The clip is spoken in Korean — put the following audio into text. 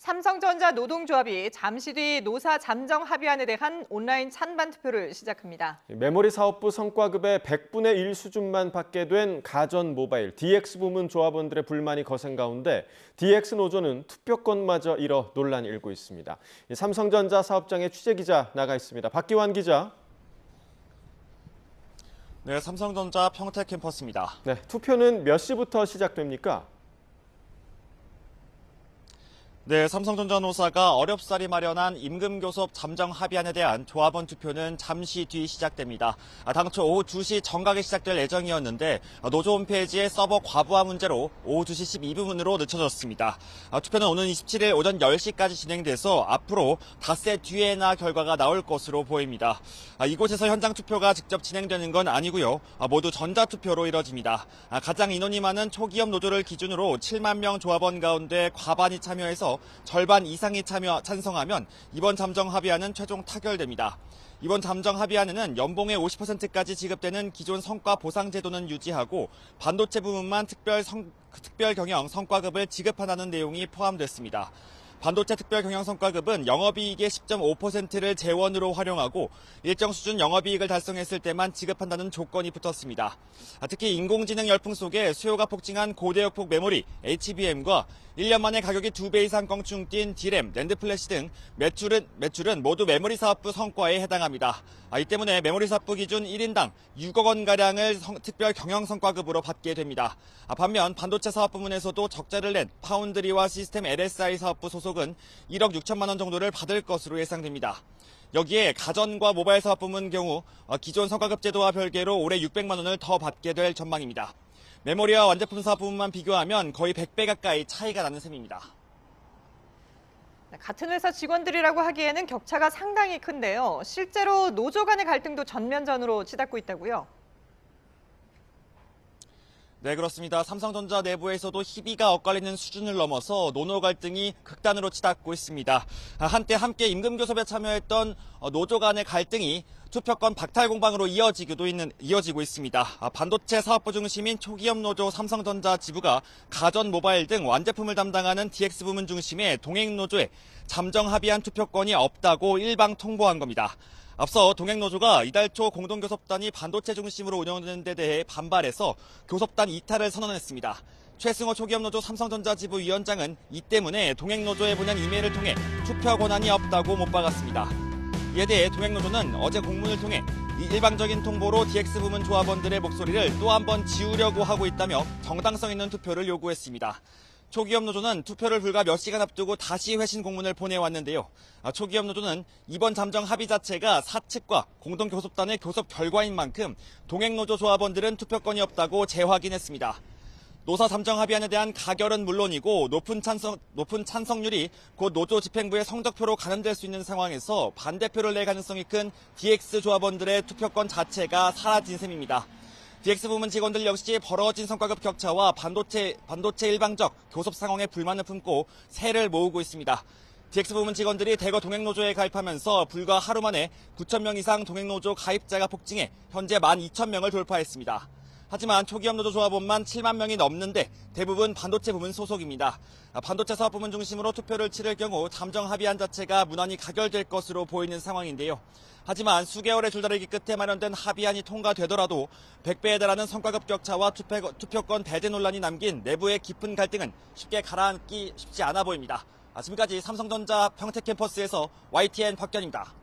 삼성전자 노동조합이 잠시 뒤 노사 잠정 합의안에 대한 온라인 찬반 투표를 시작합니다. 메모리 사업부 성과급의 100분의 1 수준만 받게 된 가전 모바일 DX 부문 조합원들의 불만이 거센 가운데 DX 노조는 투표권마저 잃어 논란이 일고 있습니다. 삼성전자 사업장에 취재기자 나가 있습니다. 박기환 기자. 네, 삼성전자 평택 캠퍼스입니다. 네, 투표는 몇 시부터 시작됩니까? 네, 삼성전자 노사가 어렵사리 마련한 임금교섭 잠정 합의안에 대한 조합원 투표는 잠시 뒤 시작됩니다. 당초 오후 2시 정각에 시작될 예정이었는데 노조 홈페이지의 서버 과부하 문제로 오후 2시 12분으로 늦춰졌습니다. 투표는 오는 27일 오전 10시까지 진행돼서 앞으로 닷새 뒤에나 결과가 나올 것으로 보입니다. 이곳에서 현장 투표가 직접 진행되는 건 아니고요. 모두 전자투표로 이뤄집니다. 가장 인원이 많은 초기업 노조를 기준으로 7만 명 조합원 가운데 과반이 참여해서 절반 이상이 찬성하면 이번 잠정 합의안은 최종 타결됩니다. 이번 잠정 합의안에는 연봉의 50%까지 지급되는 기존 성과 보상 제도는 유지하고 반도체 부문만 특별 경영 성과급을 지급하라는 내용이 포함됐습니다. 반도체 특별 경영 성과급은 영업이익의 10.5%를 재원으로 활용하고 일정 수준 영업이익을 달성했을 때만 지급한다는 조건이 붙었습니다. 특히 인공지능 열풍 속에 수요가 폭증한 고대역폭 메모리 HBM과 1년 만에 가격이 2배 이상 껑충 뛴 D램, 낸드플래시 등 매출은 모두 메모리 사업부 성과에 해당합니다. 이 때문에 메모리 사업부 기준 1인당 6억 원가량을 특별 경영 성과급으로 받게 됩니다. 반면 반도체 사업 부문에서도 적자를 낸 파운드리와 시스템 LSI 사업부 소속은 1억 6천만 원 정도를 받을 것으로 예상됩니다. 여기에 가전과 모바일 사업 부문 경우 기존 성과급 제도와 별개로 올해 600만 원을 더 받게 될 전망입니다. 메모리와 완제품 사업 부문만 비교하면 거의 100배 가까이 차이가 나는 셈입니다. 같은 회사 직원들이라고 하기에는 격차가 상당히 큰데요. 실제로 노조 간의 갈등도 전면전으로 치닫고 있다고요? 네, 그렇습니다. 삼성전자 내부에서도 희비가 엇갈리는 수준을 넘어서 노노 갈등이 극단으로 치닫고 있습니다. 한때 함께 임금교섭에 참여했던 노조 간의 갈등이 투표권 박탈 공방으로 이어지고 있습니다. 반도체 사업부 중심인 초기업 노조 삼성전자 지부가 가전 모바일 등 완제품을 담당하는 DX 부문 중심의 동행노조에 잠정 합의안 투표권이 없다고 일방 통보한 겁니다. 앞서 동행노조가 이달 초 공동교섭단이 반도체 중심으로 운영되는 데 대해 반발해서 교섭단 이탈을 선언했습니다. 최승호 초기업노조 삼성전자 지부 위원장은 이 때문에 동행노조에 보낸 이메일을 통해 투표 권한이 없다고 못 박았습니다. 이에 대해 동행노조는 어제 공문을 통해 이 일방적인 통보로 DX 부문 조합원들의 목소리를 또 한 번 지우려고 하고 있다며 정당성 있는 투표를 요구했습니다. 초기업 노조는 투표를 불과 몇 시간 앞두고 다시 회신 공문을 보내왔는데요. 초기업 노조는 이번 잠정 합의 자체가 사측과 공동교섭단의 교섭 결과인 만큼 동행노조 조합원들은 투표권이 없다고 재확인했습니다. 노사 잠정 합의안에 대한 가결은 물론이고 높은 찬성률이 곧 노조 집행부의 성적표로 가늠될 수 있는 상황에서 반대표를 낼 가능성이 큰 DX 조합원들의 투표권 자체가 사라진 셈입니다. DX 부문 직원들 역시 벌어진 성과급 격차와 반도체 일방적 교섭 상황에 불만을 품고 세를 모으고 있습니다. DX 부문 직원들이 대거 동행노조에 가입하면서 불과 하루 만에 9천 명 이상 동행노조 가입자가 폭증해 현재 12,000명을 돌파했습니다. 하지만 초기업 노조 조합원만 7만 명이 넘는데 대부분 반도체 부문 소속입니다. 반도체 사업 부문 중심으로 투표를 치를 경우 잠정 합의안 자체가 무난히 가결될 것으로 보이는 상황인데요. 하지만 수개월의 줄다리기 끝에 마련된 합의안이 통과되더라도 100배에 달하는 성과급 격차와 투표권 배제 논란이 남긴 내부의 깊은 갈등은 쉽게 가라앉기 쉽지 않아 보입니다. 지금까지 삼성전자 평택 캠퍼스에서 YTN 박견입니다.